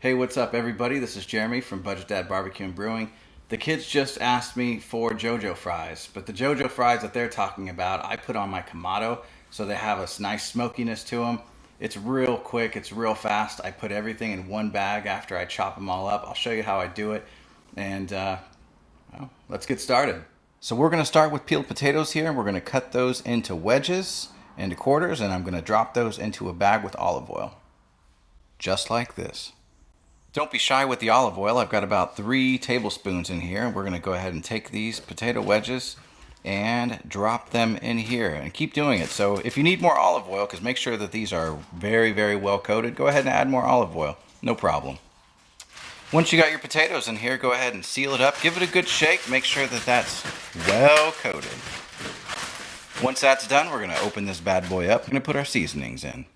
Hey, what's up, everybody? This is Jeremy from Budget Dad Barbecue and Brewing. The kids just asked me for JoJo fries, but the JoJo fries that they're talking about, I put on my Kamado, so they have a nice smokiness to them. It's real quick, it's real fast. I put everything in one bag after I chop them all up. I'll show you how I do it, and well, let's get started. So we're going to start with peeled potatoes here, and we're going to cut those into wedges, into quarters, and I'm going to drop those into a bag with olive oil, just like this. Don't be shy with the olive oil. I've got about 3 tablespoons in here. We're going to go ahead and take these potato wedges and drop them in here and keep doing it. So if you need more olive oil, because make sure that these are very, very well coated, go ahead and add more olive oil. No problem. Once you got your potatoes in here, go ahead and seal it up. Give it a good shake. Make sure that that's well coated. Once that's done, we're going to open this bad boy up. We're going to put our seasonings in.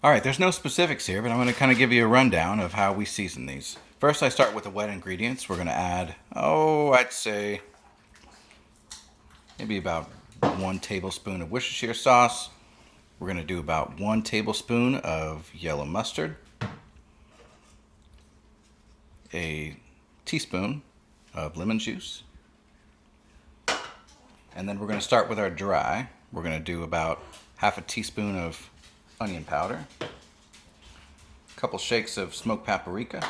Alright, there's no specifics here, but I'm going to kind of give you a rundown of how we season these. First, I start with the wet ingredients. We're going to add, I'd say maybe about 1 tablespoon of Worcestershire sauce. We're going to do about 1 tablespoon of yellow mustard, a teaspoon of lemon juice, and then we're going to start with our dry. We're going to do about half a teaspoon of onion powder, a couple shakes of smoked paprika,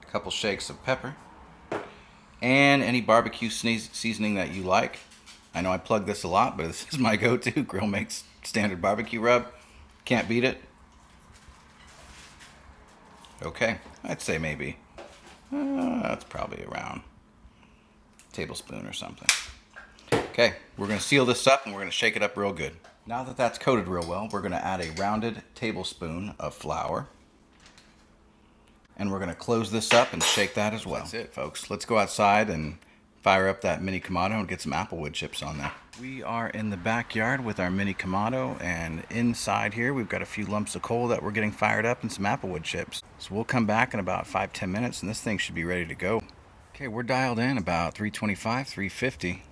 a couple shakes of pepper, and any barbecue seasoning that you like. I know I plug this a lot, but this is my go-to. Grill Makes standard barbecue rub. Can't beat it. Okay, I'd say maybe that's probably around a tablespoon or something. Okay, we're going to seal this up and we're going to shake it up real good. Now that that's coated real well, we're going to add a rounded tablespoon of flour. And we're going to close this up and shake that as well. That's it, folks. Let's go outside and fire up that Mini-Kamado and get some applewood chips on there. We are in the backyard with our Mini-Kamado, and inside here we've got a few lumps of coal that we're getting fired up and some applewood chips. So we'll come back in about 5-10 minutes and this thing should be ready to go. Okay, we're dialed in about 325, 350.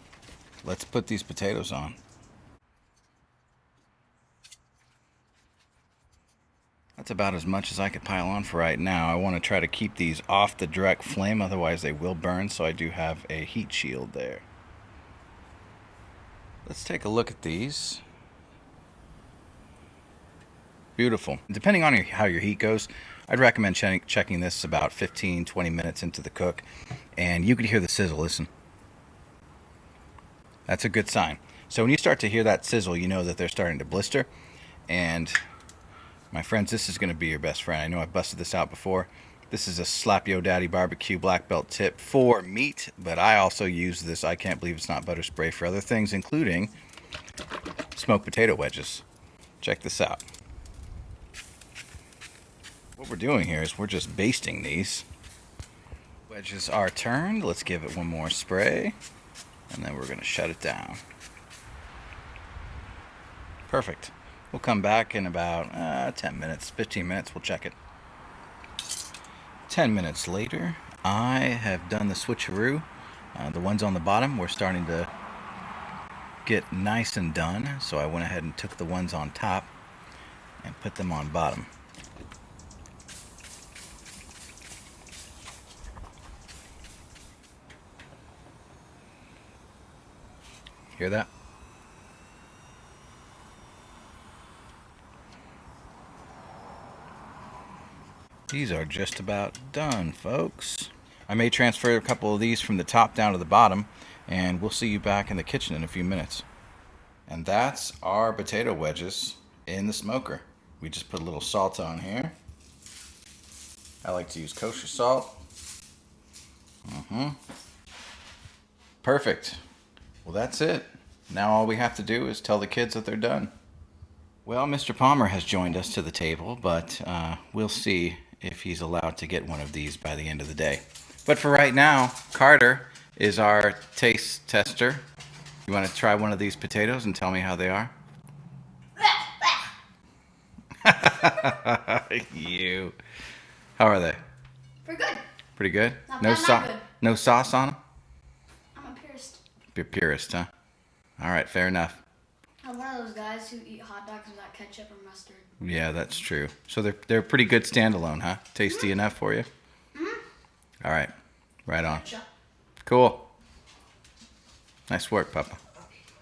Let's put these potatoes on. That's about as much as I could pile on for right now. I want to try to keep these off the direct flame, otherwise they will burn, so I do have a heat shield there. Let's take a look at these. Beautiful. Depending on how your heat goes, I'd recommend checking this about 15-20 minutes into the cook, and you could hear the sizzle. Listen. That's a good sign. So when you start to hear that sizzle, you know that they're starting to blister, and my friends, this is going to be your best friend. I know I've busted this out before. This is a Slap Yo Daddy Barbecue Black Belt tip for meat, but I also use this, I can't believe it's not butter spray, for other things, including smoked potato wedges. Check this out. What we're doing here is we're just basting these. Wedges are turned. Let's give it one more spray, and then we're going to shut it down. Perfect. We'll come back in about 10 minutes, 15 minutes, we'll check it. 10 minutes later, I have done the switcheroo. The ones on the bottom were starting to get nice and done, so I went ahead and took the ones on top and put them on bottom. Hear that? These are just about done, folks. I may transfer a couple of these from the top down to the bottom, and we'll see you back in the kitchen in a few minutes. And that's our potato wedges in the smoker. We just put a little salt on here. I like to use kosher salt. Perfect. Well, that's it. Now all we have to do is tell the kids that they're done. Well, Mr. Palmer has joined us to the table, but we'll see if he's allowed to get one of these by the end of the day. But for right now, Carter is our taste tester. You want to try one of these potatoes and tell me how they are? You. How are they? Pretty good. Pretty good? Not No bad, not good. No sauce on them? I'm a purist. You're a purist, huh? All right, fair enough. I'm one of those guys who eat hot dogs without ketchup or mustard. Yeah, that's true. So they're pretty good standalone, huh? Tasty enough for you? All right. Right on. Gotcha. Cool. Nice work, Papa.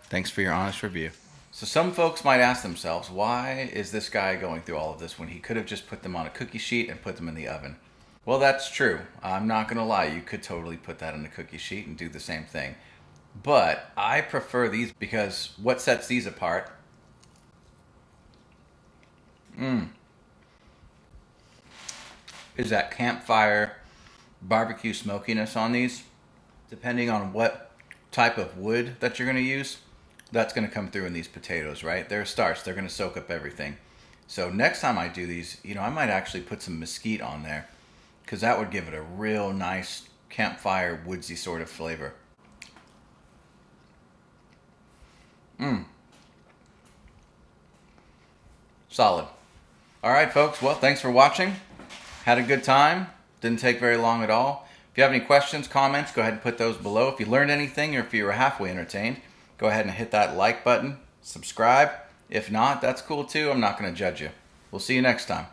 Thanks for your honest review. So some folks might ask themselves, why is this guy going through all of this when he could have just put them on a cookie sheet and put them in the oven? Well, that's true. I'm not going to lie. You could totally put that in a cookie sheet and do the same thing. But I prefer these because what sets these apart is that campfire barbecue smokiness on these. Depending on what type of wood that you're going to use, that's going to come through in these potatoes, right? They're starch. They're going to soak up everything. So next time I do these, I might actually put some mesquite on there because that would give it a real nice campfire woodsy sort of flavor. Solid. All right, folks. Well, thanks for watching. Had a good time. Didn't take very long at all. If you have any questions, comments, go ahead and put those below. If you learned anything or if you were halfway entertained, go ahead and hit that like button, subscribe. If not, that's cool too. I'm not going to judge you. We'll see you next time.